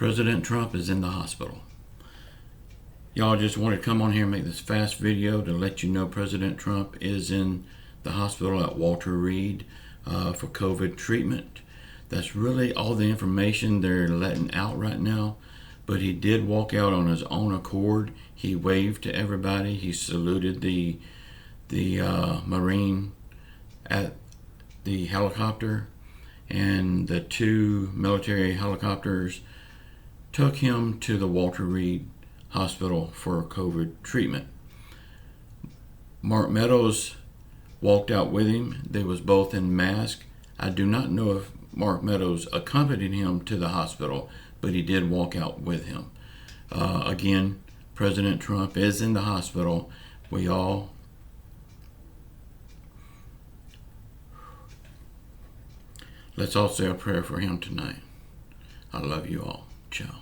President Trump is in the hospital. Y'all, just want to come on here and make this fast video to let you know President Trump is in the hospital at Walter Reed for COVID treatment. That's really all the information they're letting out right now. But he did walk out on his own accord. He waved to everybody. He saluted the Marine at the helicopter, and the two military helicopters took him to the Walter Reed Hospital for COVID treatment. Mark Meadows walked out with him. They was both in mask. I do not know if Mark Meadows accompanied him to the hospital, but he did walk out with him. Again, President Trump is in the hospital. Let's all say a prayer for him tonight. I love you all. Ciao.